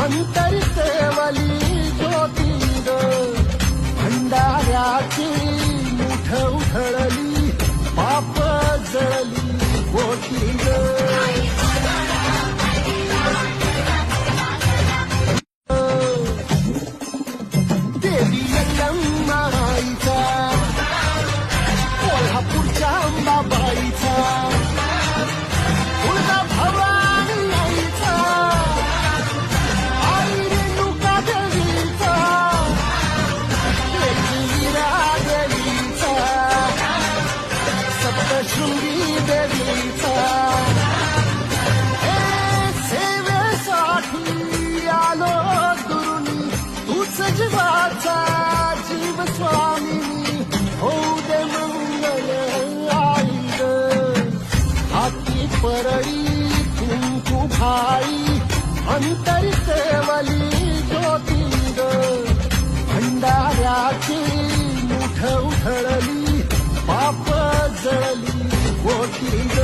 अंतरसेवली ज्योतिंग भंडाऱ्याची मुठ उधळली पाप जळली बोटिंग देवी यल्लम्माईचा कोल्हापूरच्या अंबाबाईचा तुळजा भवानी आईचा आई रेणुका देवीचा एकविरा देवीचा सप्तशृंगी देवीचा सेवेसाठी आलो दुरुनी तूच जीवाचा जीव स्वामिनी होऊ दे मंगल आई ग हाती परळी कुंकू भाई अंतरसेवली ज्योतिंग भंडाऱ्याची मुठ उधळली पाप जळली बोटिंग